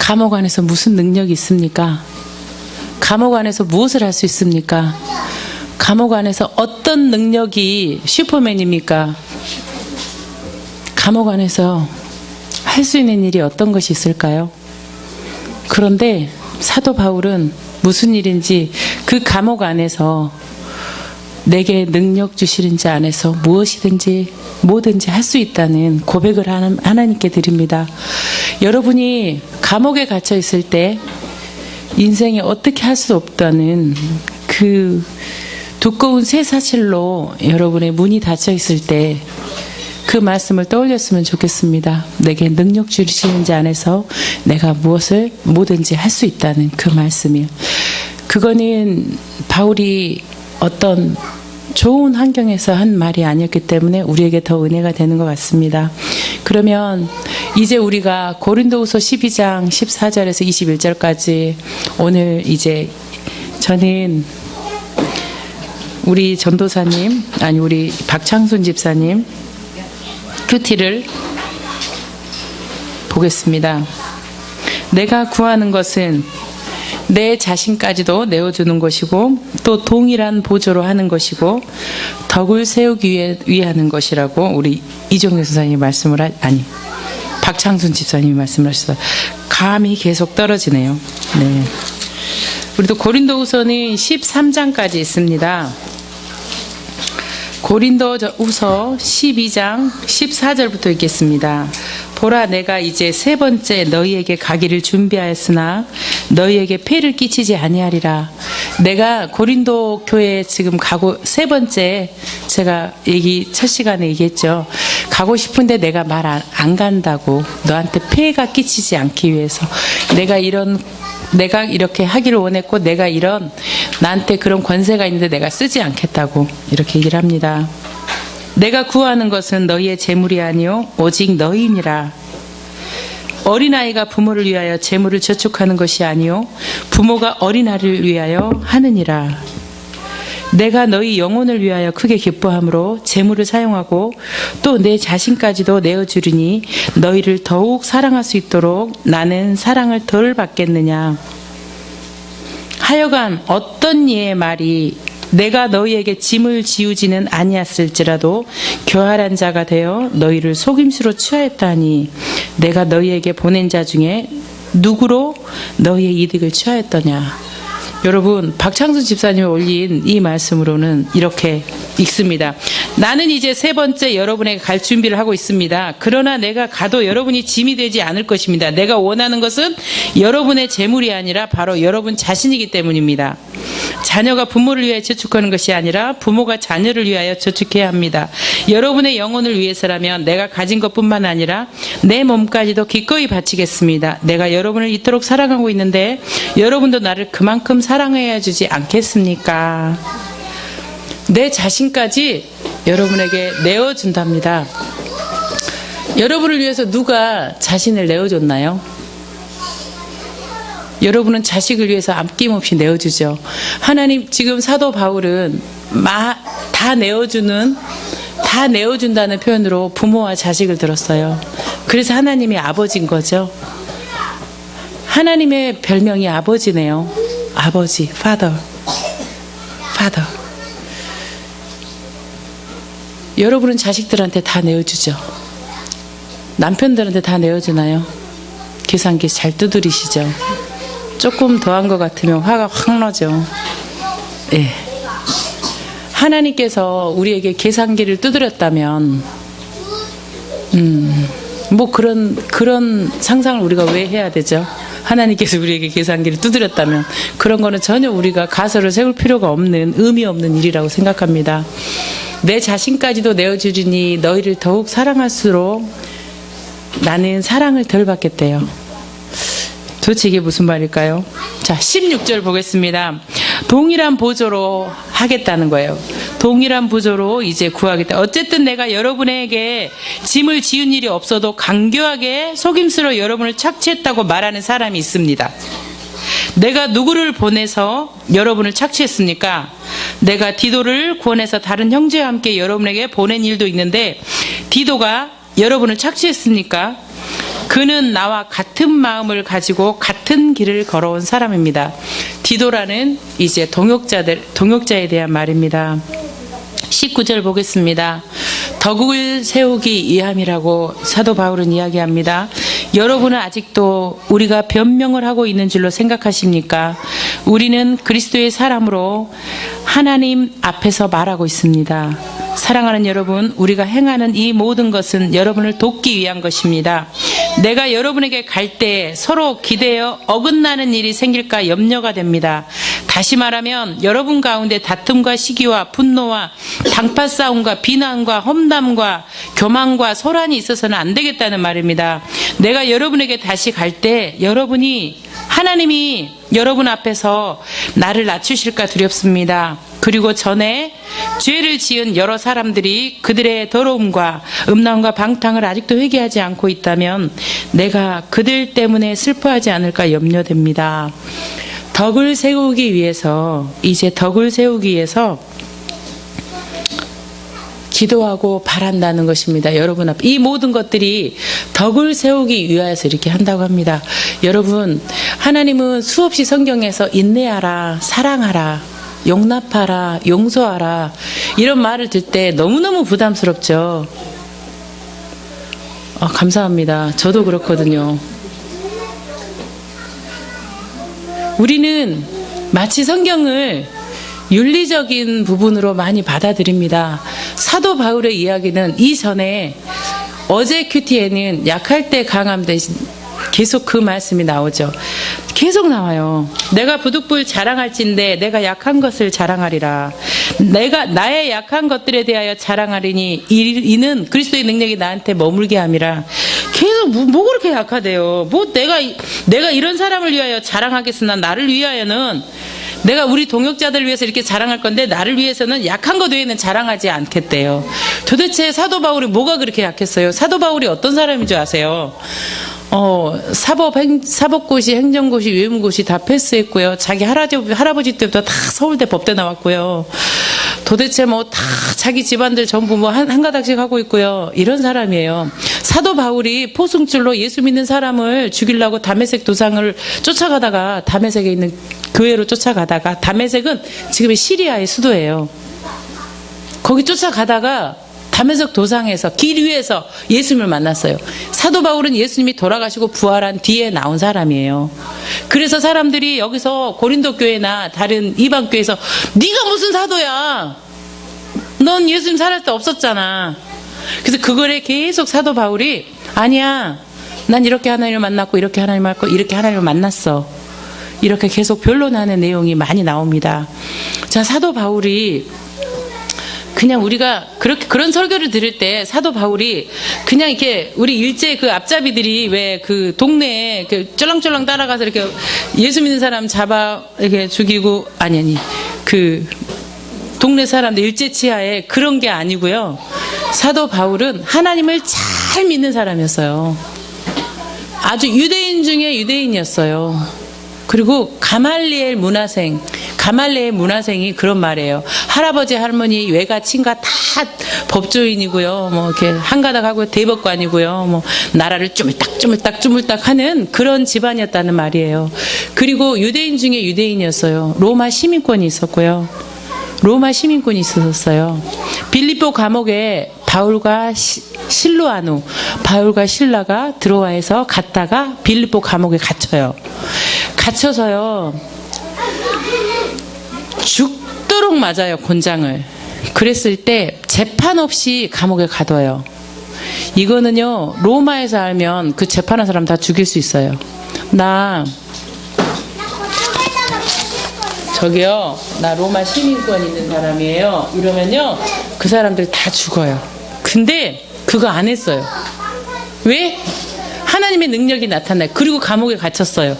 감옥 안에서 무슨 능력이 있습니까? 감옥 안에서 무엇을 할 수 있습니까? 감옥 안에서 어떤 능력이 슈퍼맨입니까? 감옥 안에서 할 수 있는 일이 어떤 것이 있을까요? 그런데 사도 바울은 무슨 일인지 그 감옥 안에서 내게 능력 주시는 자 안에서 무엇이든지 뭐든지 할 수 있다는 고백을 하나님께 드립니다. 여러분이 감옥에 갇혀 있을 때 인생에 어떻게 할 수 없다는 그 두꺼운 쇠사슬로 여러분의 문이 닫혀 있을 때 그 말씀을 떠올렸으면 좋겠습니다. 내게 능력 주시는 자 안에서 내가 무엇을 뭐든지 할 수 있다는 그 말씀이요. 그거는 바울이 어떤 좋은 환경에서 한 말이 아니었기 때문에 우리에게 더 은혜가 되는 것 같습니다. 그러면 이제 우리가 고린도후서 12장 14절에서 21절까지 오늘 이제 저는 우리 전도사님 아니 우리 박창순 집사님 큐티를 보겠습니다. 내가 구하는 것은 내 자신까지도 내어주는 것이고 또 동일한 보조로 하는 것이고 덕을 세우기 위해 하는 것이라고 우리 이종래 선생님이 말씀을 박창순 집사님이 말씀을 하셔서 감이 계속 떨어지네요. 네. 우리도 고린도후서는 13장까지 있습니다. 고린도후서 12장 14절부터 읽겠습니다. 보라 내가 이제 세 번째 너희에게 가기를 준비하였으나 너희에게 폐를 끼치지 아니하리라. 내가 고린도 교회에 지금 가고 세 번째 제가 첫 시간에 얘기했죠. 가고 싶은데 내가 말 안 간다고 너한테 폐가 끼치지 않기 위해서 내가 이렇게 하기를 원했고 내가 나한테 그런 권세가 있는데 내가 쓰지 않겠다고 이렇게 얘기를 합니다. 내가 구하는 것은 너희의 재물이 아니요 오직 너희니라. 어린아이가 부모를 위하여 재물을 저축하는 것이 아니요 부모가 어린아이를 위하여 하느니라. 내가 너희 영혼을 위하여 크게 기뻐함으로 재물을 사용하고 또 내 자신까지도 내어주리니 너희를 더욱 사랑할 수 있도록 나는 사랑을 덜 받겠느냐. 하여간 어떤 이의 말이 내가 너희에게 짐을 지우지는 아니었을지라도 교활한 자가 되어 너희를 속임수로 취하였다 하니 내가 너희에게 보낸 자 중에 누구로 너희의 이득을 취하였더냐. 여러분 박창순 집사님이 올린 이 말씀으로는 이렇게 읽습니다. 나는 이제 세 번째 여러분에게 갈 준비를 하고 있습니다. 그러나 내가 가도 여러분이 짐이 되지 않을 것입니다. 내가 원하는 것은 여러분의 재물이 아니라 바로 여러분 자신이기 때문입니다. 자녀가 부모를 위하여 저축하는 것이 아니라 부모가 자녀를 위하여 저축해야 합니다. 여러분의 영혼을 위해서라면 내가 가진 것뿐만 아니라 내 몸까지도 기꺼이 바치겠습니다. 내가 여러분을 이토록 사랑하고 있는데 여러분도 나를 그만큼 사랑해야 주지 않겠습니까? 내 자신까지 여러분에게 내어준답니다. 여러분을 위해서 누가 자신을 내어줬나요? 여러분은 자식을 위해서 아낌없이 내어주죠. 하나님 지금 사도 바울은 다 내어준다는 표현으로 부모와 자식을 들었어요. 그래서 하나님이 아버지인 거죠. 하나님의 별명이 아버지네요. 아버지, father. 여러분은 자식들한테 다 내어주죠. 남편들한테 다 내어주나요? 계산기 잘 두드리시죠. 조금 더한 것 같으면 화가 확 나죠. 예. 하나님께서 우리에게 계산기를 두드렸다면, 뭐 그런 상상을 우리가 왜 해야 되죠? 하나님께서 우리에게 계산기를 두드렸다면 그런 거는 전혀 우리가 가설을 세울 필요가 없는 의미 없는 일이라고 생각합니다. 내 자신까지도 내어주리니 너희를 더욱 사랑할수록 나는 사랑을 덜 받겠대요. 도대체 이게 무슨 말일까요? 자, 16절 보겠습니다. 동일한 보조로 하겠다는 거예요. 동일한 보조로 이제 구하겠다. 어쨌든 내가 여러분에게 짐을 지은 일이 없어도 간교하게 속임수로 여러분을 착취했다고 말하는 사람이 있습니다. 내가 누구를 보내서 여러분을 착취했습니까? 내가 디도를 구원해서 다른 형제와 함께 여러분에게 보낸 일도 있는데 디도가 여러분을 착취했습니까? 그는 나와 같은 마음을 가지고 같은 길을 걸어온 사람입니다. 디도라는 이제 동역자에 대한 말입니다. 19절 보겠습니다. 덕을 세우기 위함이라고 사도 바울은 이야기합니다. 여러분은 아직도 우리가 변명을 하고 있는 줄로 생각하십니까? 우리는 그리스도의 사람으로 하나님 앞에서 말하고 있습니다. 사랑하는 여러분, 우리가 행하는 이 모든 것은 여러분을 돕기 위한 것입니다. 내가 여러분에게 갈 때 서로 기대어 어긋나는 일이 생길까 염려가 됩니다. 다시 말하면 여러분 가운데 다툼과 시기와 분노와 당파 싸움과 비난과 험담과 교만과 소란이 있어서는 안 되겠다는 말입니다. 내가 여러분에게 다시 갈 때 하나님이 여러분 앞에서 나를 낮추실까 두렵습니다. 그리고 전에 죄를 지은 여러 사람들이 그들의 더러움과 음란과 방탕을 아직도 회개하지 않고 있다면 내가 그들 때문에 슬퍼하지 않을까 염려됩니다. 덕을 세우기 위해서 기도하고 바란다는 것입니다. 여러분 앞에 이 모든 것들이 덕을 세우기 위하여서 이렇게 한다고 합니다. 여러분, 하나님은 수없이 성경에서 인내하라, 사랑하라, 용납하라, 용서하라 이런 말을 들 때 너무너무 부담스럽죠. 감사합니다. 저도 그렇거든요. 우리는 마치 성경을 윤리적인 부분으로 많이 받아들입니다. 사도 바울의 이야기는 이전에 어제 큐티에는 약할 때 강함 대신 계속 그 말씀이 나오죠. 계속 나와요. 내가 부득불 자랑할진대 내가 약한 것을 자랑하리라. 내가 나의 약한 것들에 대하여 자랑하리니 이는 그리스도의 능력이 나한테 머물게 함이라. 계속 뭐 그렇게 약하대요. 내가 이런 사람을 위하여 자랑하겠으나 나를 위하여는 내가 우리 동역자들을 위해서 이렇게 자랑할 건데 나를 위해서는 약한 것 외에는 자랑하지 않겠대요. 도대체 사도 바울이 뭐가 그렇게 약했어요? 사도 바울이 어떤 사람인 줄 아세요? 사법고시, 행정고시, 외무고시 다 패스했고요. 자기 할아버지 때부터 다 서울대 법대 나왔고요. 도대체 다 자기 집안들 전부 한 가닥씩 하고 있고요. 이런 사람이에요. 사도 바울이 포승줄로 예수 믿는 사람을 죽이려고 다메섹 도상을 쫓아가다가 다메섹에 있는 교회로 쫓아가다가 다메섹은 지금의 시리아의 수도예요. 거기 쫓아가다가 다메섹 도상에서 길 위에서 예수님을 만났어요. 사도 바울은 예수님이 돌아가시고 부활한 뒤에 나온 사람이에요. 그래서 사람들이 여기서 고린도 교회나 다른 이방 교회에서 네가 무슨 사도야? 넌 예수님 살았을 때 없었잖아. 그래서 그거를 계속 사도 바울이 아니야. 난 이렇게 하나님을 만났고 이렇게 하나님을 만났고 이렇게 하나님을 만났어. 이렇게 계속 변론하는 내용이 많이 나옵니다. 자, 사도 바울이 그냥 우리가 그런 설교를 들을 때 사도 바울이 그냥 이렇게 우리 일제 그 앞잡이들이 왜 그 동네에 이렇게 쫄랑쫄랑 따라가서 이렇게 예수 믿는 사람 잡아 이렇게 죽이고 그 동네 사람들 일제 치하에 그런 게 아니고요. 사도 바울은 하나님을 잘 믿는 사람이었어요. 아주 유대인 중에 유대인이었어요. 그리고 가말리엘 문화생이 그런 말이에요. 할아버지 할머니 외가 친가 다 법조인이고요. 이렇게 한가닥 하고 대법관이고요. 나라를 쪼물딱 하는 그런 집안이었다는 말이에요. 그리고 유대인 중에 유대인이었어요. 로마 시민권이 있었고요. 빌립보 감옥에 바울과 신라가 들어와서 갔다가 빌립보 감옥에 갇혀서요. 죽도록 맞아요, 곤장을. 그랬을 때 재판 없이 감옥에 가둬요. 이거는요, 로마에서 알면 그 재판한 사람 다 죽일 수 있어요. 나 로마 시민권 있는 사람이에요. 이러면요, 그 사람들 다 죽어요. 근데 그거 안 했어요. 왜? 하나님의 능력이 나타나요. 그리고 감옥에 갇혔어요.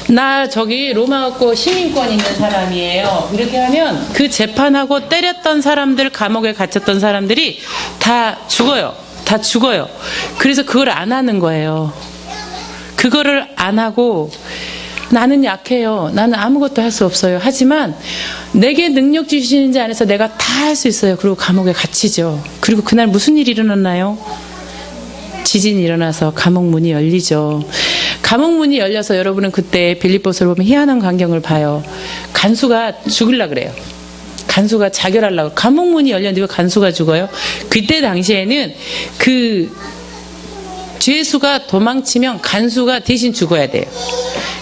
나 로마고 시민권 있는 사람이에요. 이렇게 하면 그 재판하고 때렸던 사람들, 감옥에 갇혔던 사람들이 다 죽어요. 그래서 그걸 안 하는 거예요. 그거를 안 하고 나는 약해요. 나는 아무것도 할 수 없어요. 하지만 내게 능력 주시는 자 안에서 내가 다 할 수 있어요. 그리고 감옥에 갇히죠. 그리고 그날 무슨 일이 일어났나요? 지진이 일어나서 감옥 문이 열리죠. 감옥 문이 열려서 여러분은 그때 빌립보서를 보면 희한한 광경을 봐요. 간수가 죽으려고 그래요. 간수가 자결하려고. 감옥 문이 열렸는데 왜 간수가 죽어요? 그때 당시에는 그 죄수가 도망치면 간수가 대신 죽어야 돼요.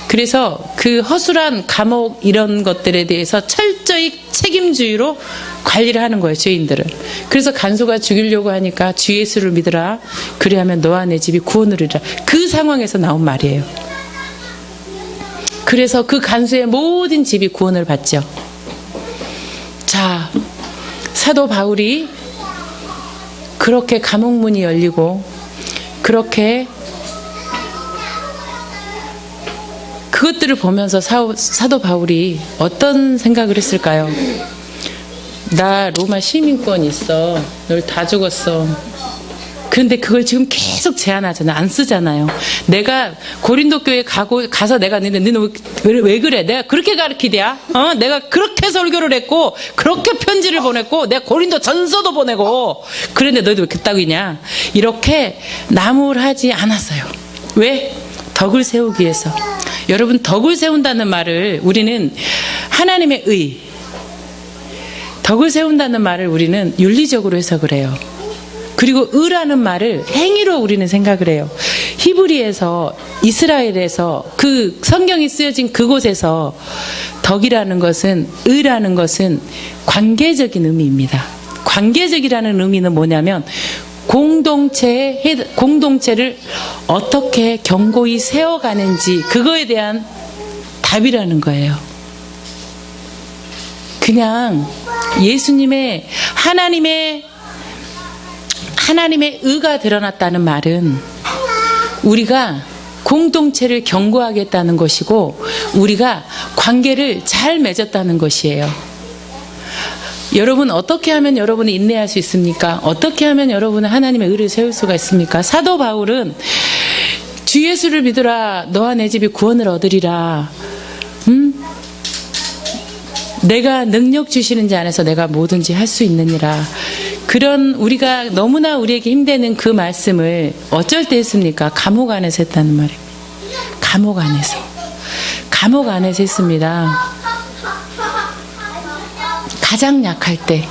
그래서 그 허술한 감옥 이런 것들에 대해서 철저히 책임주의로 관리를 하는 거예요, 죄인들을. 그래서 간수가 죽이려고 하니까 주 예수를 믿으라. 그리하면 너와 내 집이 구원을 이루리라. 그 상황에서 나온 말이에요. 그래서 그 간수의 모든 집이 구원을 받죠. 자, 사도 바울이 그렇게 감옥문이 열리고 그렇게 그것들을 보면서 사도 바울이 어떤 생각을 했을까요? 나 로마 시민권 있어. 널 다 죽었어. 그런데 그걸 지금 계속 제한하잖아. 안 쓰잖아요. 내가 고린도 교회 가서 내가 너는 왜 그래? 내가 그렇게 가르치랴? 내가 그렇게 설교를 했고 그렇게 편지를 보냈고 내가 고린도 전서도 보내고 그런데 너희들 왜 그따위냐? 이렇게 나무를하지 않았어요. 왜? 덕을 세우기 위해서. 여러분, 덕을 세운다는 말을 우리는 하나님의 의, 덕을 세운다는 말을 우리는 윤리적으로 해석을 해요. 그리고 의라는 말을 행위로 우리는 생각을 해요. 히브리에서, 이스라엘에서 그 성경이 쓰여진 그곳에서 덕이라는 것은, 의라는 것은 관계적인 의미입니다. 관계적이라는 의미는 뭐냐면 공동체를 어떻게 견고히 세워가는지 그거에 대한 답이라는 거예요. 그냥 예수님의 하나님의 의가 드러났다는 말은 우리가 공동체를 견고하겠다는 것이고 우리가 관계를 잘 맺었다는 것이에요. 여러분, 어떻게 하면 여러분이 인내할 수 있습니까? 어떻게 하면 여러분은 하나님의 의를 세울 수가 있습니까? 사도 바울은 주 예수를 믿으라. 너와 내 집이 구원을 얻으리라. 내가 능력 주시는 자 안에서 내가 뭐든지 할 수 있느니라. 그런 우리가 너무나 우리에게 힘드는 그 말씀을 어쩔 때 했습니까? 감옥 안에서 했다는 말입니다. 감옥 안에서 했습니다. 가장 약할 때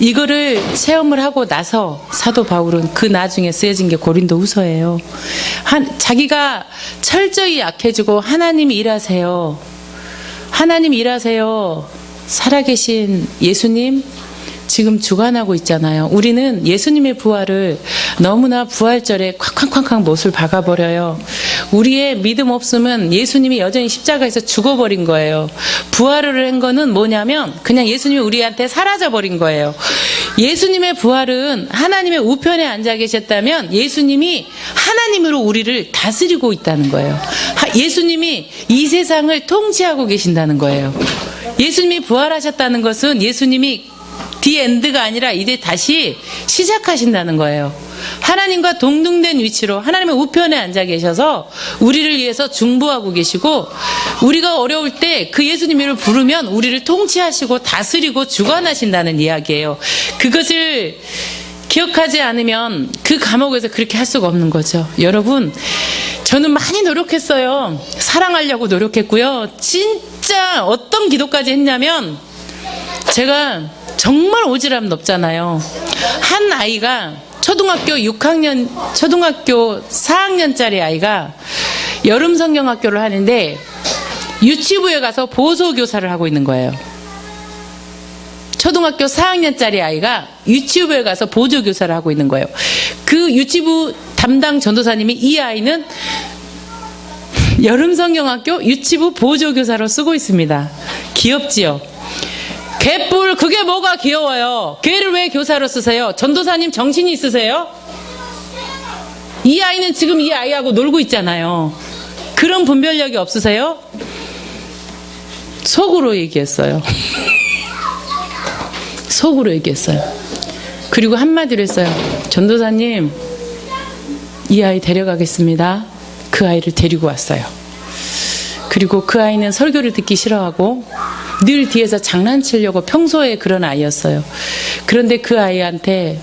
이거를 체험을 하고 나서 사도 바울은 그 나중에 쓰여진 게 고린도 후서예요. 자기가 철저히 약해지고 하나님 일하세요. 살아계신 예수님 지금 주관하고 있잖아요. 우리는 예수님의 부활을 너무나 부활절에 쾅쾅쾅쾅 못을 박아버려요. 우리의 믿음 없음은 예수님이 여전히 십자가에서 죽어버린 거예요. 부활을 한 거는 뭐냐면 그냥 예수님이 우리한테 사라져버린 거예요. 예수님의 부활은 하나님의 우편에 앉아 계셨다면 예수님이 하나님으로 우리를 다스리고 있다는 거예요. 예수님이 이 세상을 통치하고 계신다는 거예요. 예수님이 부활하셨다는 것은 예수님이 디엔드가 아니라 이제 다시 시작하신다는 거예요. 하나님과 동등된 위치로 하나님의 우편에 앉아 계셔서 우리를 위해서 중보하고 계시고 우리가 어려울 때 그 예수님을 부르면 우리를 통치하시고 다스리고 주관하신다는 이야기예요. 그것을 기억하지 않으면 그 감옥에서 그렇게 할 수가 없는 거죠. 여러분, 저는 많이 노력했어요. 사랑하려고 노력했고요. 진짜 어떤 기도까지 했냐면 제가 정말 오지랖 높잖아요. 한 아이가 초등학교 4학년짜리 아이가 여름 성경학교를 하는데 유치부에 가서 보조교사를 하고 있는 거예요. 초등학교 4학년짜리 아이가 유치부에 가서 보조교사를 하고 있는 거예요. 그 유치부 담당 전도사님이 이 아이는 여름 성경학교 유치부 보조교사로 쓰고 있습니다. 귀엽지요? 개뿔, 그게 뭐가 귀여워요? 걔를 왜 교사로 쓰세요? 전도사님 정신이 있으세요? 이 아이는 지금 이 아이하고 놀고 있잖아요. 그런 분별력이 없으세요? 속으로 얘기했어요. 속으로 얘기했어요. 그리고 한마디로 했어요. 전도사님, 이 아이 데려가겠습니다. 그 아이를 데리고 왔어요. 그리고 그 아이는 설교를 듣기 싫어하고 늘 뒤에서 장난치려고 평소에 그런 아이였어요. 그런데 그 아이한테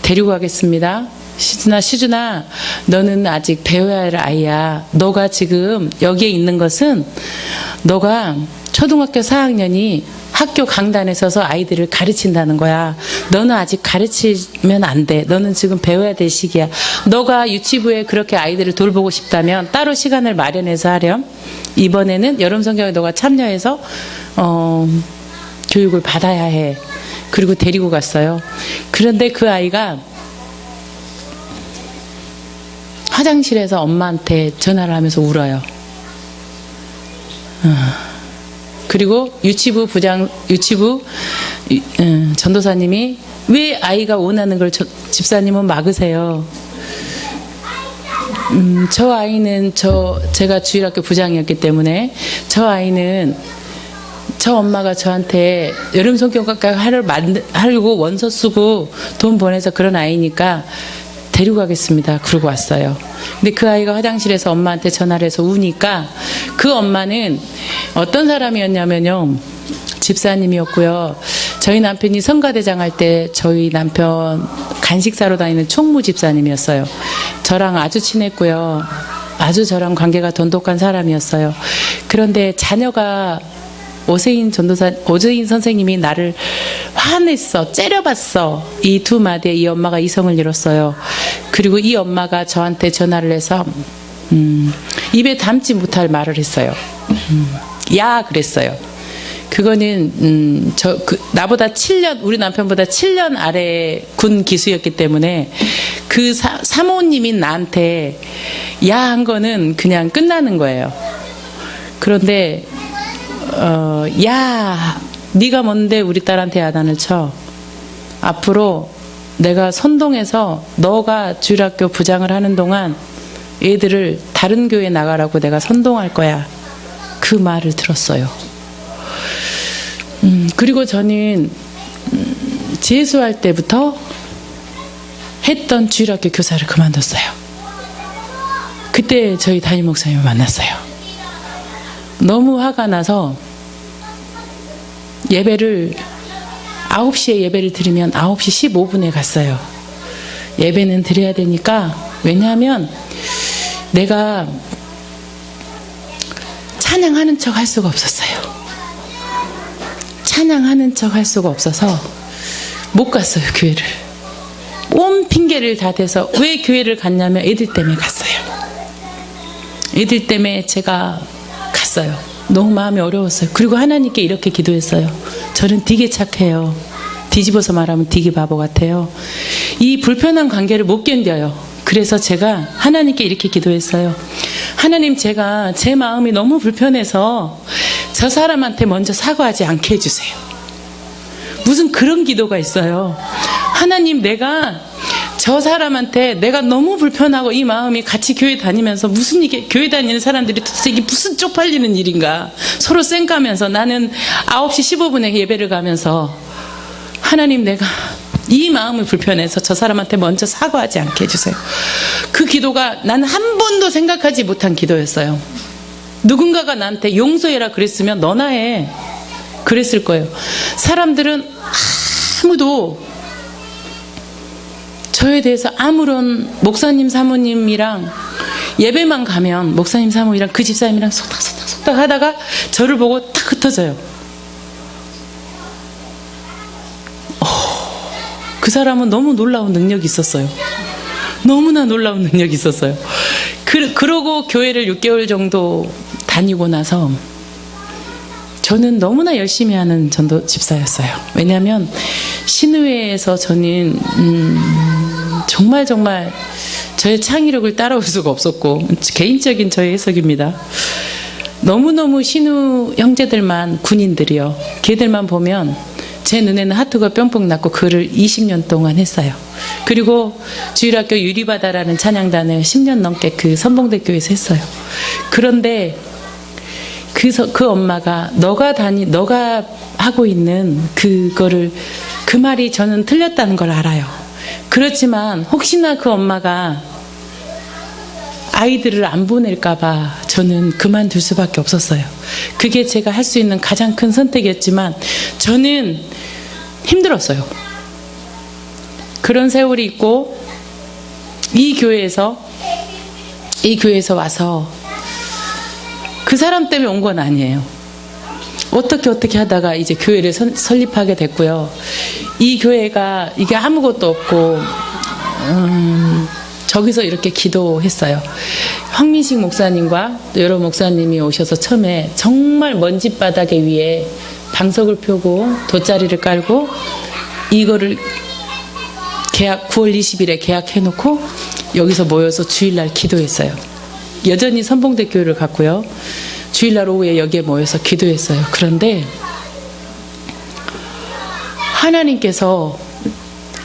데리고 가겠습니다. 시준아, 너는 아직 배워야 할 아이야. 너가 지금 여기에 있는 것은 너가 초등학교 4학년이 학교 강단에 서서 아이들을 가르친다는 거야. 너는 아직 가르치면 안 돼. 너는 지금 배워야 될 시기야. 너가 유치부에 그렇게 아이들을 돌보고 싶다면 따로 시간을 마련해서 하렴. 이번에는 여름 성경에 너가 참여해서 교육을 받아야 해. 그리고 데리고 갔어요. 그런데 그 아이가 화장실에서 엄마한테 전화를 하면서 울어요. 그리고 유치부 전도사님이 왜 아이가 원하는 걸 집사님은 막으세요? 저 아이는 제가 주일학교 부장이었기 때문에 저 아이는 저 엄마가 저한테 여름 성경학과 하려고 원서 쓰고 돈 보내서 그런 아이니까 데리고 가겠습니다. 그러고 왔어요. 근데 그 아이가 화장실에서 엄마한테 전화를 해서 우니까 그 엄마는 어떤 사람이었냐면요. 집사님이었고요. 저희 남편이 성가대장 할 때 저희 남편 간식 사러 다니는 총무 집사님이었어요. 저랑 아주 친했고요. 아주 저랑 관계가 돈독한 사람이었어요. 그런데 자녀가 오세인 선생님이 나를 화냈어, 째려봤어. 이 두 마디에 이 엄마가 이성을 잃었어요. 그리고 이 엄마가 저한테 전화를 해서 입에 담지 못할 말을 했어요. 야 그랬어요. 그거는 나보다 7년, 우리 남편보다 7년 아래 군 기수였기 때문에 그 사모님인 나한테 야 한 거는 그냥 끝나는 거예요. 그런데 야, 네가 뭔데 우리 딸한테 야단을 쳐. 앞으로 내가 선동해서 너가 주일학교 부장을 하는 동안 애들을 다른 교회 나가라고 내가 선동할 거야. 그 말을 들었어요. 그리고 저는 재수할 때부터 했던 주일학교 교사를 그만뒀어요. 그때 저희 담임 목사님을 만났어요. 너무 화가 나서 9시에 예배를 드리면 9시 15분에 갔어요. 예배는 드려야 되니까. 왜냐하면 내가 찬양하는 척 할 수가 없었어요. 찬양하는 척 할 수가 없어서 못 갔어요, 교회를. 온 핑계를 다 대서 왜 교회를 갔냐면 애들 때문에 갔어요. 애들 때문에 제가 갔어요. 너무 마음이 어려웠어요. 그리고 하나님께 이렇게 기도했어요. 저는 되게 착해요. 뒤집어서 말하면 되게 바보 같아요. 이 불편한 관계를 못 견뎌요. 그래서 제가 하나님께 이렇게 기도했어요. 하나님, 제가 제 마음이 너무 불편해서 저 사람한테 먼저 사과하지 않게 해주세요. 무슨 그런 기도가 있어요. 하나님, 내가 저 사람한테 내가 너무 불편하고 이 마음이 같이 교회 다니면서 무슨 이게 교회 다니는 사람들이 도대체 이게 무슨 쪽팔리는 일인가. 서로 쌩까면서 나는 9시 15분에 예배를 가면서 하나님, 내가 이 마음이 불편해서 저 사람한테 먼저 사과하지 않게 해주세요. 그 기도가 나는 한 번도 생각하지 못한 기도였어요. 누군가가 나한테 용서해라 그랬으면 너나 해 그랬을 거예요. 사람들은 아무도 저에 대해서 아무런 목사님 사모님이랑 예배만 가면 목사님 사모님이랑 그 집사님이랑 속닥 하다가 저를 보고 딱 흩어져요. 그 사람은 너무 놀라운 능력이 있었어요. 너무나 놀라운 능력이 있었어요. 그러고 교회를 6개월 정도 다니고 나서 저는 너무나 열심히 하는 전도 집사였어요. 왜냐하면 신의회에서 저는 정말 저의 창의력을 따라올 수가 없었고, 개인적인 저의 해석입니다. 너무너무 신우 형제들만, 군인들이요. 걔들만 보면 제 눈에는 하트가 뿅뿅 났고 그를 20년 동안 했어요. 그리고 주일학교 유리바다라는 찬양단을 10년 넘게 그 선봉대교에서 했어요. 그런데 그 엄마가 너가 하고 있는 그거를, 그 말이 저는 틀렸다는 걸 알아요. 그렇지만 혹시나 그 엄마가 아이들을 안 보낼까봐 저는 그만둘 수밖에 없었어요. 그게 제가 할 수 있는 가장 큰 선택이었지만 저는 힘들었어요. 그런 세월이 있고 이 교회에서 와서 그 사람 때문에 온 건 아니에요. 어떻게 하다가 이제 교회를 설립하게 됐고요. 이 교회가 이게 아무것도 없고 저기서 이렇게 기도했어요. 황민식 목사님과 또 여러 목사님이 오셔서 처음에 정말 먼지바닥에 위에 방석을 펴고 돗자리를 깔고 이거를 9월 20일에 계약해놓고 여기서 모여서 주일날 기도했어요. 여전히 선봉대 교회를 갔고요. 주일날 오후에 여기에 모여서 기도했어요. 그런데 하나님께서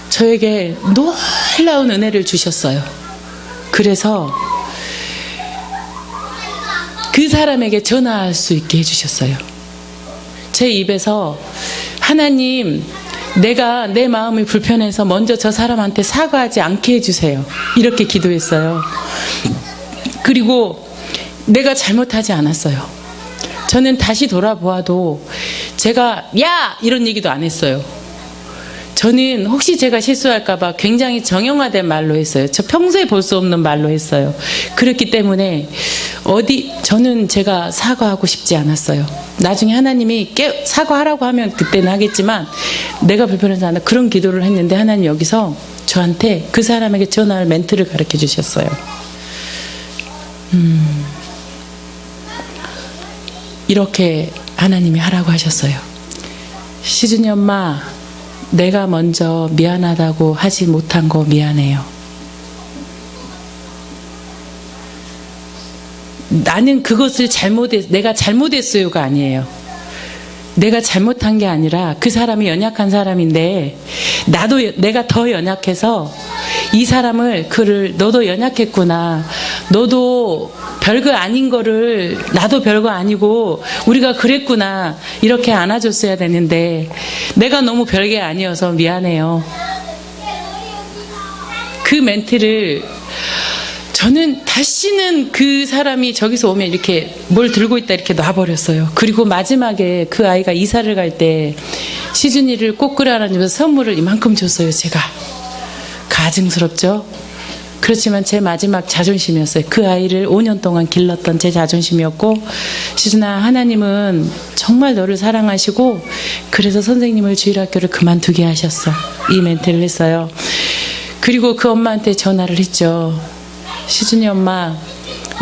저에게 놀라운 은혜를 주셨어요. 그래서 그 사람에게 전화할 수 있게 해주셨어요. 제 입에서 하나님, 내가 내 마음이 불편해서 먼저 저 사람한테 사과하지 않게 해주세요. 이렇게 기도했어요. 그리고 내가 잘못하지 않았어요. 저는 다시 돌아보아도 제가 야! 이런 얘기도 안 했어요. 저는 혹시 제가 실수할까봐 굉장히 정형화된 말로 했어요. 저 평소에 볼 수 없는 말로 했어요. 그렇기 때문에 저는 제가 사과하고 싶지 않았어요. 나중에 하나님이 사과하라고 하면 그때는 하겠지만 내가 불편해서 하나 그런 기도를 했는데 하나님 여기서 저한테 그 사람에게 전할 멘트를 가르쳐 주셨어요. 이렇게 하나님이 하라고 하셨어요. 시준이 엄마, 내가 먼저 미안하다고 하지 못한 거 미안해요. 나는 그것을 내가 잘못했어요가 아니에요. 내가 잘못한 게 아니라 그 사람이 연약한 사람인데 내가 더 연약해서 이 사람을 너도 연약했구나. 너도 별거 아닌 거를 나도 별거 아니고 우리가 그랬구나. 이렇게 안아줬어야 되는데 내가 너무 별게 아니어서 미안해요. 그 멘트를 저는 다시는 그 사람이 저기서 오면 이렇게 뭘 들고 있다 이렇게 놔버렸어요. 그리고 마지막에 그 아이가 이사를 갈 때 시준이를 꼭 끌어안으면서 선물을 이만큼 줬어요. 제가 가증스럽죠. 그렇지만 제 마지막 자존심이었어요. 그 아이를 5년 동안 길렀던 제 자존심이었고, 시준아, 하나님은 정말 너를 사랑하시고 그래서 선생님을 주일학교를 그만두게 하셨어. 이 멘트를 했어요. 그리고 그 엄마한테 전화를 했죠. 시준이 엄마,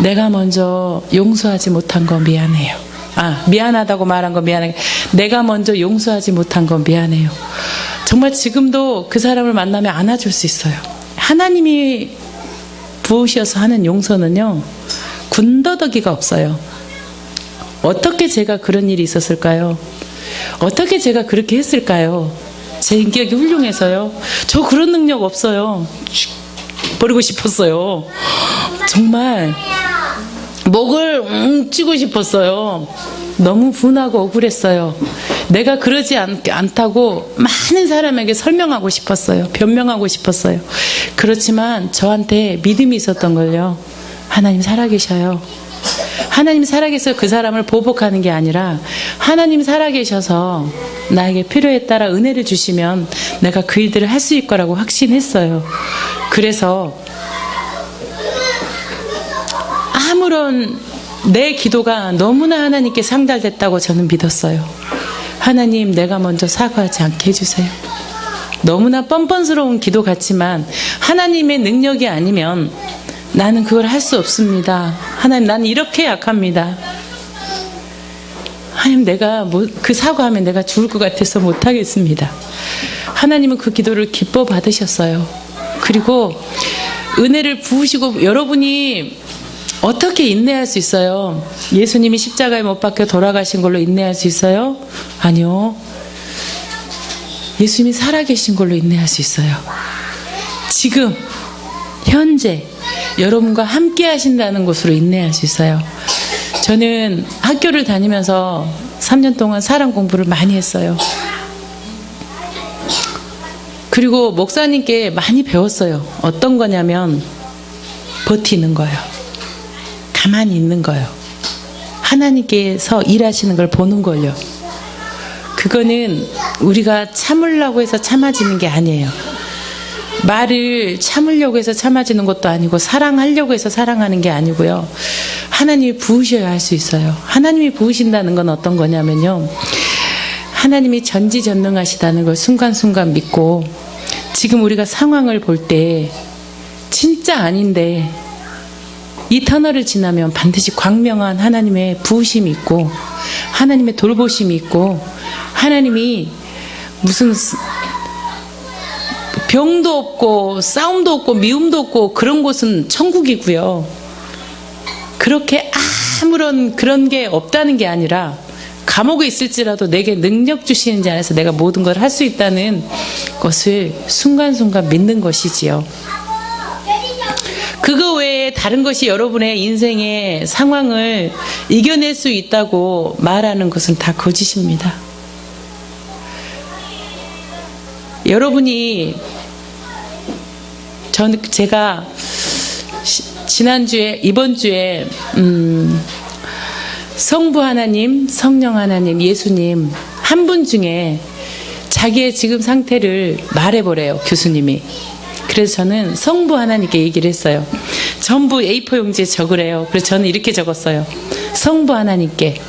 내가 먼저 용서하지 못한 거 미안해요. 미안하다고 말한 거 미안해요. 내가 먼저 용서하지 못한 건 미안해요. 정말 지금도 그 사람을 만나면 안아줄 수 있어요. 하나님이 부으셔서 하는 용서는요, 군더더기가 없어요. 어떻게 제가 그런 일이 있었을까요? 어떻게 제가 그렇게 했을까요? 제 인격이 훌륭해서요? 저 그런 능력 없어요. 버리고 싶었어요. 정말 목을 찌고 싶었어요. 너무 분하고 억울했어요. 내가 그러지 않다고 많은 사람에게 설명하고 싶었어요. 변명하고 싶었어요. 그렇지만 저한테 믿음이 있었던 걸요. 하나님 살아계셔요. 하나님 살아계셔서 그 사람을 보복하는 게 아니라 하나님 살아계셔서 나에게 필요에 따라 은혜를 주시면 내가 그 일들을 할 수 있을 거라고 확신했어요. 그래서 아무런 내 기도가 너무나 하나님께 상달됐다고 저는 믿었어요. 하나님, 내가 먼저 사과하지 않게 해주세요. 너무나 뻔뻔스러운 기도 같지만 하나님의 능력이 아니면 나는 그걸 할 수 없습니다. 하나님, 나는 이렇게 약합니다. 하나님, 내가 그 사과하면 내가 죽을 것 같아서 못하겠습니다. 하나님은 그 기도를 기뻐 받으셨어요. 그리고 은혜를 부으시고, 여러분이 어떻게 인내할 수 있어요? 예수님이 십자가에 못 박혀 돌아가신 걸로 인내할 수 있어요? 아니요. 예수님이 살아계신 걸로 인내할 수 있어요. 지금 현재 여러분과 함께 하신다는 것으로 인내할 수 있어요. 저는 학교를 다니면서 3년 동안 사랑 공부를 많이 했어요. 그리고 목사님께 많이 배웠어요. 어떤 거냐면 버티는 거예요. 가만히 있는 거예요. 하나님께서 일하시는 걸 보는 걸요. 그거는 우리가 참으려고 해서 참아지는 게 아니에요. 말을 참으려고 해서 참아지는 것도 아니고 사랑하려고 해서 사랑하는 게 아니고요. 하나님이 부으셔야 할 수 있어요. 하나님이 부으신다는 건 어떤 거냐면요. 하나님이 전지전능하시다는 걸 순간순간 믿고 지금 우리가 상황을 볼 때 진짜 아닌데 이 터널을 지나면 반드시 광명한 하나님의 부으심이 있고 하나님의 돌보심이 있고 하나님이 무슨 병도 없고 싸움도 없고 미움도 없고 그런 곳은 천국이고요. 그렇게 아무런 그런 게 없다는 게 아니라 감옥에 있을지라도 내게 능력 주시는 자 안에서 내가 모든 걸 할 수 있다는 것을 순간순간 믿는 것이지요. 그거 외에 다른 것이 여러분의 인생의 상황을 이겨낼 수 있다고 말하는 것은 다 거짓입니다. 여러분이 제가 지난주에 이번 주에 성부 하나님, 성령 하나님, 예수님 한 분 중에 자기의 지금 상태를 말해보래요, 교수님이. 그래서 저는 성부 하나님께 얘기를 했어요. 전부 A4 용지에 적으래요. 그래서 저는 이렇게 적었어요. 성부 하나님께.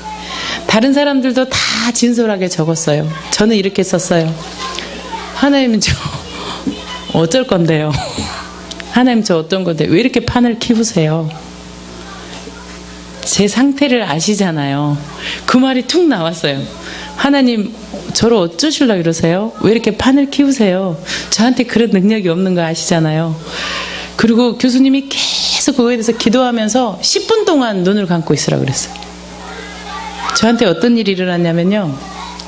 다른 사람들도 다 진솔하게 적었어요. 저는 이렇게 썼어요. 하나님은 저 어쩔 건데요. 하나님 저 어떤 건데 왜 이렇게 판을 키우세요? 제 상태를 아시잖아요. 그 말이 툭 나왔어요. 하나님 저를 어쩌실라 그러세요? 왜 이렇게 판을 키우세요? 저한테 그런 능력이 없는 거 아시잖아요. 그리고 교수님이 계속 그거에 대해서 기도하면서 10분 동안 눈을 감고 있으라 그랬어요. 저한테 어떤 일이 일어났냐면요.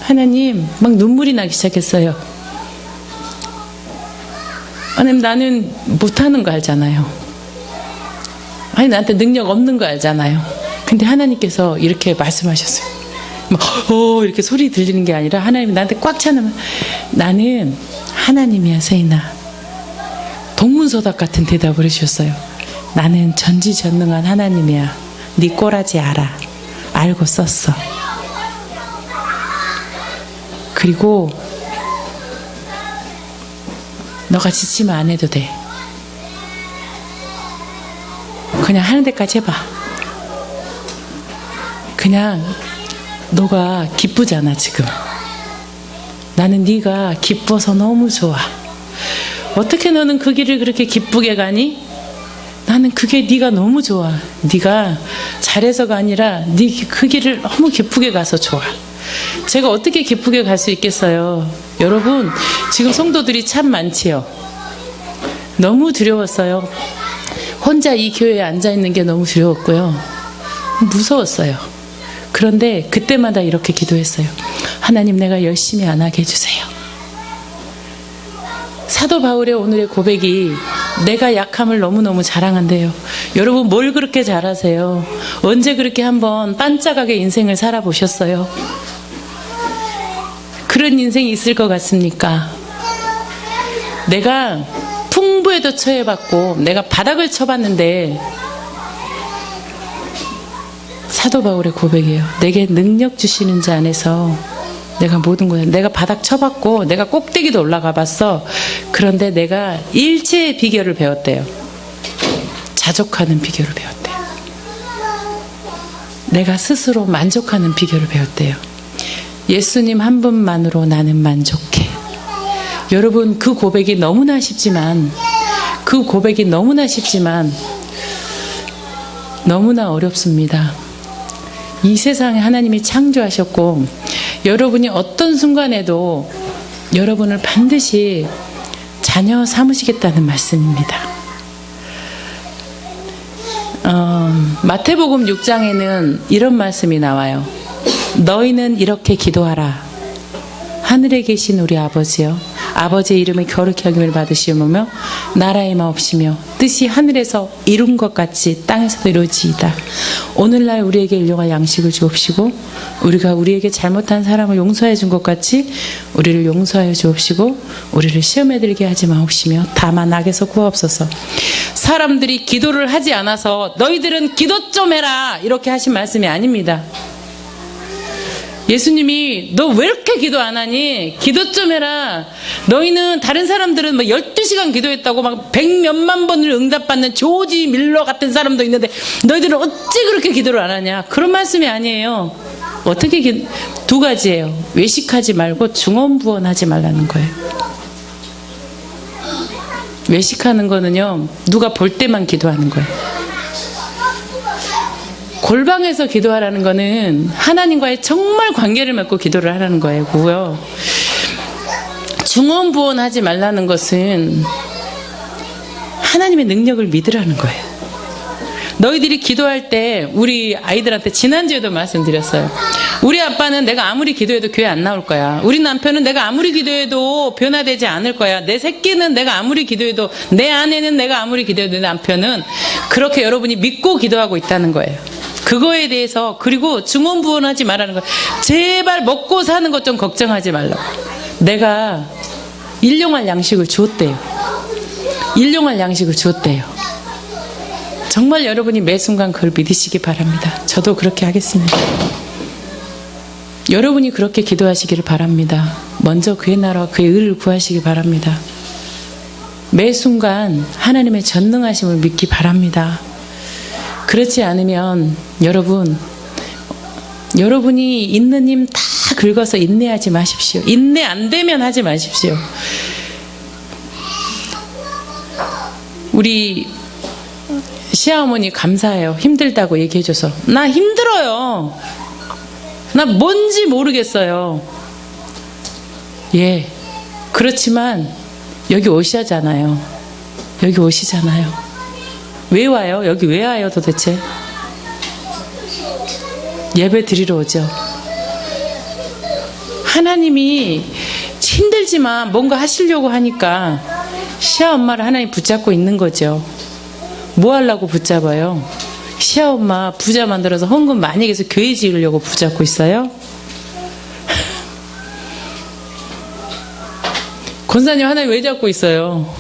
하나님 막 눈물이 나기 시작했어요. 하나님 나는 못하는 거 알잖아요. 아니 나한테 능력 없는 거 알잖아요. 근데 하나님께서 이렇게 말씀하셨어요. 이렇게 소리 들리는 게 아니라 하나님이 나한테 꽉 차는 나는 하나님이야 세인아. 동문서답 같은 대답을 해주셨어요. 나는 전지전능한 하나님이야. 네 꼬라지 알아. 알고 썼어. 그리고 너가 지치면 안 해도 돼. 그냥 하는 데까지 해봐. 그냥 너가 기쁘잖아 지금. 나는 네가 기뻐서 너무 좋아. 어떻게 너는 그 길을 그렇게 기쁘게 가니? 나는 그게 네가 너무 좋아. 네가 잘해서가 아니라 네 그 길을 너무 기쁘게 가서 좋아. 제가 어떻게 기쁘게 갈 수 있겠어요? 여러분 지금 성도들이 참 많지요. 너무 두려웠어요. 혼자 이 교회에 앉아있는 게 너무 두려웠고요. 무서웠어요. 그런데 그때마다 이렇게 기도했어요. 하나님 내가 열심히 안 하게 해주세요. 사도 바울의 오늘의 고백이 내가 약함을 너무너무 자랑한대요. 여러분 뭘 그렇게 잘하세요? 언제 그렇게 한번 반짝하게 인생을 살아보셨어요? 그런 인생이 있을 것 같습니까? 내가 풍부에도 처해봤고 내가 바닥을 쳐봤는데 사도 바울의 고백이에요. 내게 능력 주시는 자 안에서 내가 모든 것을 내가 바닥 쳐봤고 내가 꼭대기도 올라가 봤어. 그런데 내가 일체의 비결을 배웠대요. 자족하는 비결을 배웠대요. 내가 스스로 만족하는 비결을 배웠대요. 예수님 한 분만으로 나는 만족해. 여러분 그 고백이 너무나 쉽지만 너무나 어렵습니다. 이 세상에 하나님이 창조하셨고 여러분이 어떤 순간에도 여러분을 반드시 자녀 삼으시겠다는 말씀입니다. 마태복음 6장에는 이런 말씀이 나와요. 너희는 이렇게 기도하라. 하늘에 계신 우리 아버지여, 아버지의 이름을 거룩히 여김을 받으시오며 나라의 마옵시며 뜻이 하늘에서 이룬 것 같이 땅에서도 이루어지이다. 오늘날 우리에게 일용할 양식을 주옵시고 우리가 우리에게 잘못한 사람을 용서해 준 것 같이 우리를 용서하여 주옵시고 우리를 시험에 들게 하지 마옵시며 다만 악에서 구하옵소서. 사람들이 기도를 하지 않아서 너희들은 기도 좀 해라 이렇게 하신 말씀이 아닙니다. 예수님이 너 왜 이렇게 기도 안 하니? 기도 좀 해라. 너희는 다른 사람들은 뭐 12시간 기도했다고 막 100몇만 번을 응답받는 조지 밀러 같은 사람도 있는데 너희들은 어찌 그렇게 기도를 안 하냐? 그런 말씀이 아니에요. 어떻게 두 가지예요. 외식하지 말고 중언부언하지 말라는 거예요. 외식하는 거는요, 누가 볼 때만 기도하는 거예요. 골방에서 기도하라는 거는 하나님과의 정말 관계를 맺고 기도를 하라는 거고요. 중언부언하지 말라는 것은 하나님의 능력을 믿으라는 거예요. 너희들이 기도할 때 우리 아이들한테 지난주에도 말씀드렸어요. 우리 아빠는 내가 아무리 기도해도 교회 안 나올 거야. 우리 남편은 내가 아무리 기도해도 변화되지 않을 거야. 내 새끼는 내가 아무리 기도해도, 내 아내는 내가 아무리 기도해도 내 남편은, 그렇게 여러분이 믿고 기도하고 있다는 거예요. 그거에 대해서, 그리고 중언부언하지 말라는 거예요. 제발 먹고 사는 것 좀 걱정하지 말라고. 내가 일용할 양식을 주었대요. 일용할 양식을 주었대요. 정말 여러분이 매 순간 그걸 믿으시기 바랍니다. 저도 그렇게 하겠습니다. 여러분이 그렇게 기도하시기를 바랍니다. 먼저 그의 나라와 그의 의를 구하시기 바랍니다. 매 순간 하나님의 전능하심을 믿기 바랍니다. 그렇지 않으면 여러분이 있는 힘 다 긁어서 인내하지 마십시오. 인내 안 되면 하지 마십시오. 우리 시어머니 감사해요. 힘들다고 얘기해줘서. 나 힘들어요. 나 뭔지 모르겠어요. 예, 그렇지만 여기 오시잖아요. 여기 오시잖아요. 왜 와요? 여기 왜 와요 도대체? 예배 드리러 오죠. 하나님이 힘들지만 뭔가 하시려고 하니까 시아엄마를 하나님 붙잡고 있는 거죠. 뭐 하려고 붙잡아요? 시아엄마 부자 만들어서 헌금 많이 해서 교회 지으려고 붙잡고 있어요? 권사님 하나님 왜 잡고 있어요?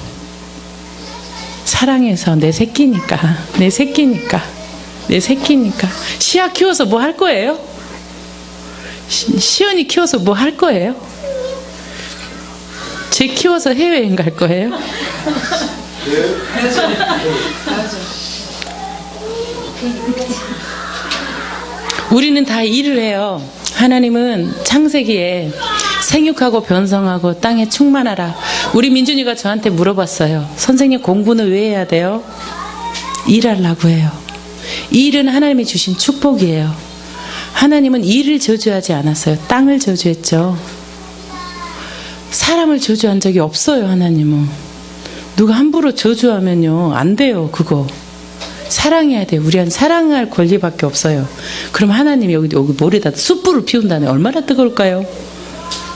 사랑해서. 내 새끼니까. 시아 키워서 뭐 할 거예요? 시연이 키워서 뭐 할 거예요? 쟤 키워서 해외여행 갈 거예요? 우리는 다 일을 해요. 하나님은 창세기에 생육하고 변성하고 땅에 충만하라. 우리 민준이가 저한테 물어봤어요. 선생님, 공부는 왜 해야 돼요? 일하려고 해요. 일은 하나님이 주신 축복이에요. 하나님은 일을 저주하지 않았어요. 땅을 저주했죠. 사람을 저주한 적이 없어요. 하나님은. 누가 함부로 저주하면요 안 돼요. 그거 사랑해야 돼요. 우리한 사랑할 권리밖에 없어요. 그럼 하나님이 여기 모래다 숯불을 피운다네. 얼마나 뜨거울까요?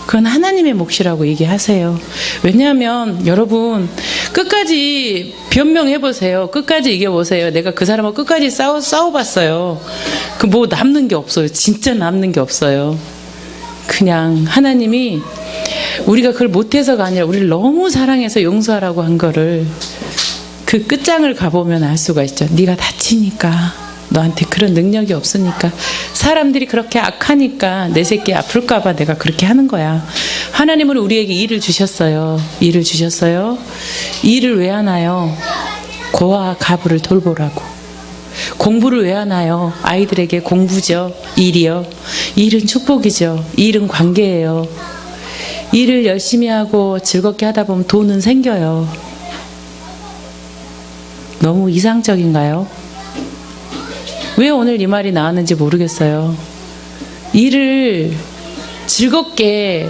그건 하나님의 몫이라고 얘기하세요. 왜냐하면 여러분 끝까지 변명해보세요. 끝까지 이겨보세요. 내가 그 사람하고 끝까지 싸워봤어요. 그 뭐 남는 게 없어요. 진짜 남는 게 없어요. 그냥 하나님이 우리가 그걸 못해서가 아니라 우리를 너무 사랑해서 용서하라고 한 거를 그 끝장을 가보면 알 수가 있죠. 네가 다치니까, 너한테 그런 능력이 없으니까, 사람들이 그렇게 악하니까 내 새끼 아플까 봐 내가 그렇게 하는 거야. 하나님은 우리에게 일을 주셨어요. 일을 주셨어요. 일을 왜 하나요? 고아 가부를 돌보라고. 공부를 왜 하나요? 아이들에게 공부죠. 일이요. 일은 축복이죠. 일은 관계예요. 일을 열심히 하고 즐겁게 하다 보면 돈은 생겨요. 너무 이상적인가요? 왜 오늘 이 말이 나왔는지 모르겠어요. 일을 즐겁게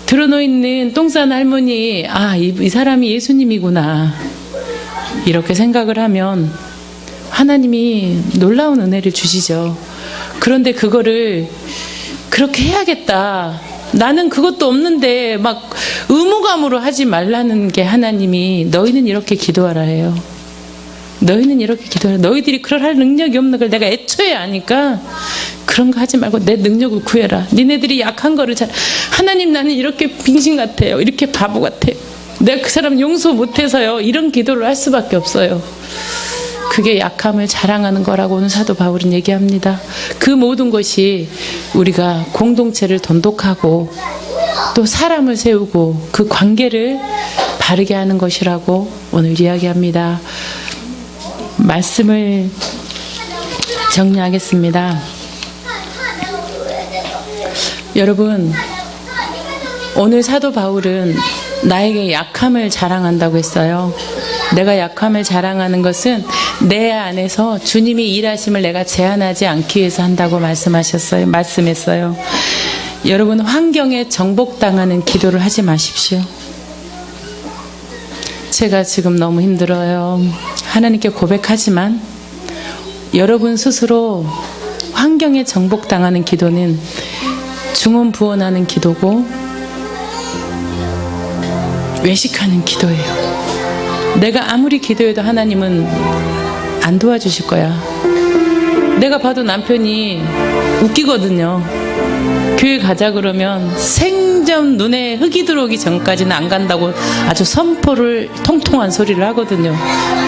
들어놓있는 똥 싸는 할머니, 아, 이 사람이 예수님이구나, 이렇게 생각을 하면 하나님이 놀라운 은혜를 주시죠. 그런데 그거를 그렇게 해야겠다, 나는 그것도 없는데 막 의무감으로 하지 말라는 게 하나님이 너희는 이렇게 기도하라 해요. 너희는 이렇게 기도하라. 너희들이 그럴 능력이 없는 걸 내가 애초에 아니까 그런 거 하지 말고 내 능력을 구해라. 니네들이 약한 거를 잘. 하나님, 나는 이렇게 빙신 같아요. 이렇게 바보 같아요. 내가 그 사람 용서 못해서요. 이런 기도를 할 수밖에 없어요. 그게 약함을 자랑하는 거라고 오늘 사도 바울은 얘기합니다. 그 모든 것이 우리가 공동체를 돈독하고 또 사람을 세우고 그 관계를 바르게 하는 것이라고 오늘 이야기합니다. 말씀을 정리하겠습니다. 여러분, 오늘 사도 바울은 나에게 약함을 자랑한다고 했어요. 내가 약함을 자랑하는 것은 내 안에서 주님이 일하심을 내가 제한하지 않기 위해서 한다고 말씀했어요. 여러분, 환경에 정복당하는 기도를 하지 마십시오. 제가 지금 너무 힘들어요. 하나님께 고백하지만 여러분 스스로 환경에 정복당하는 기도는 중언부언하는 기도고 외식하는 기도예요. 내가 아무리 기도해도 하나님은 안 도와주실 거야. 내가 봐도 남편이 웃기거든요. 교회 가자 그러면 생전 눈에 흙이 들어오기 전까지는 안 간다고 아주 선포를 통통한 소리를 하거든요.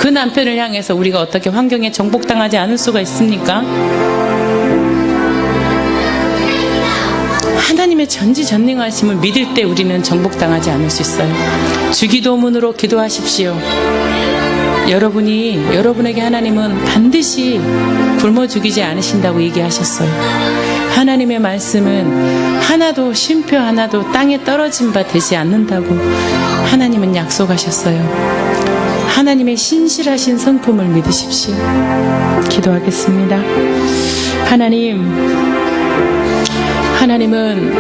그 남편을 향해서 우리가 어떻게 환경에 정복당하지 않을 수가 있습니까? 하나님의 전지전능하심을 믿을 때 우리는 정복당하지 않을 수 있어요. 주기도문으로 기도하십시오. 여러분에게 하나님은 반드시 굶어 죽이지 않으신다고 얘기하셨어요. 하나님의 말씀은 하나도 쉼표 하나도 땅에 떨어진 바 되지 않는다고 하나님은 약속하셨어요. 하나님의 신실하신 성품을 믿으십시오. 기도하겠습니다. 하나님은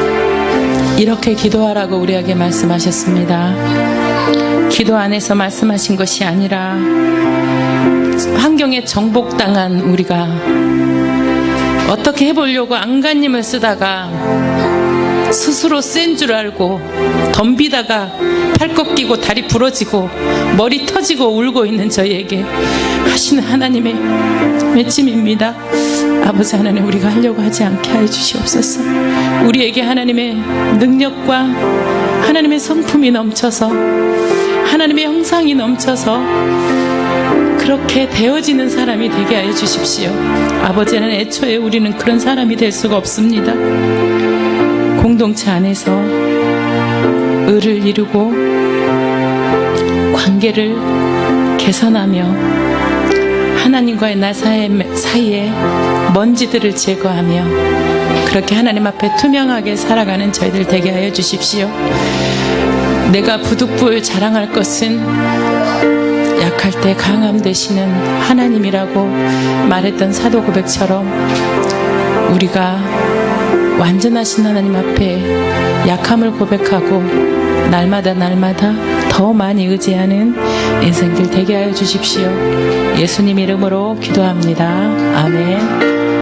이렇게 기도하라고 우리에게 말씀하셨습니다. 기도 안에서 말씀하신 것이 아니라 환경에 정복당한 우리가 어떻게 해보려고 안간힘을 쓰다가 스스로 센 줄 알고 덤비다가 팔 꺾이고 다리 부러지고 머리 터지고 울고 있는 저희에게 하시는 하나님의 외침입니다. 아버지 하나님, 우리가 하려고 하지 않게 하여 주시옵소서. 우리에게 하나님의 능력과 하나님의 성품이 넘쳐서 하나님의 형상이 넘쳐서 그렇게 되어지는 사람이 되게 하여 주십시오. 아버지는 애초에 우리는 그런 사람이 될 수가 없습니다. 공동체 안에서 의를 이루고 관계를 개선하며 하나님과의 나 사이에 먼지들을 제거하며 그렇게 하나님 앞에 투명하게 살아가는 저희들 되게 하여 주십시오. 내가 부득불 자랑할 것은 약할 때 강함 되시는 하나님이라고 말했던 사도 고백처럼 우리가 완전하신 하나님 앞에 약함을 고백하고 날마다 더 많이 의지하는 인생들 되게 하여 주십시오. 예수님 이름으로 기도합니다. 아멘.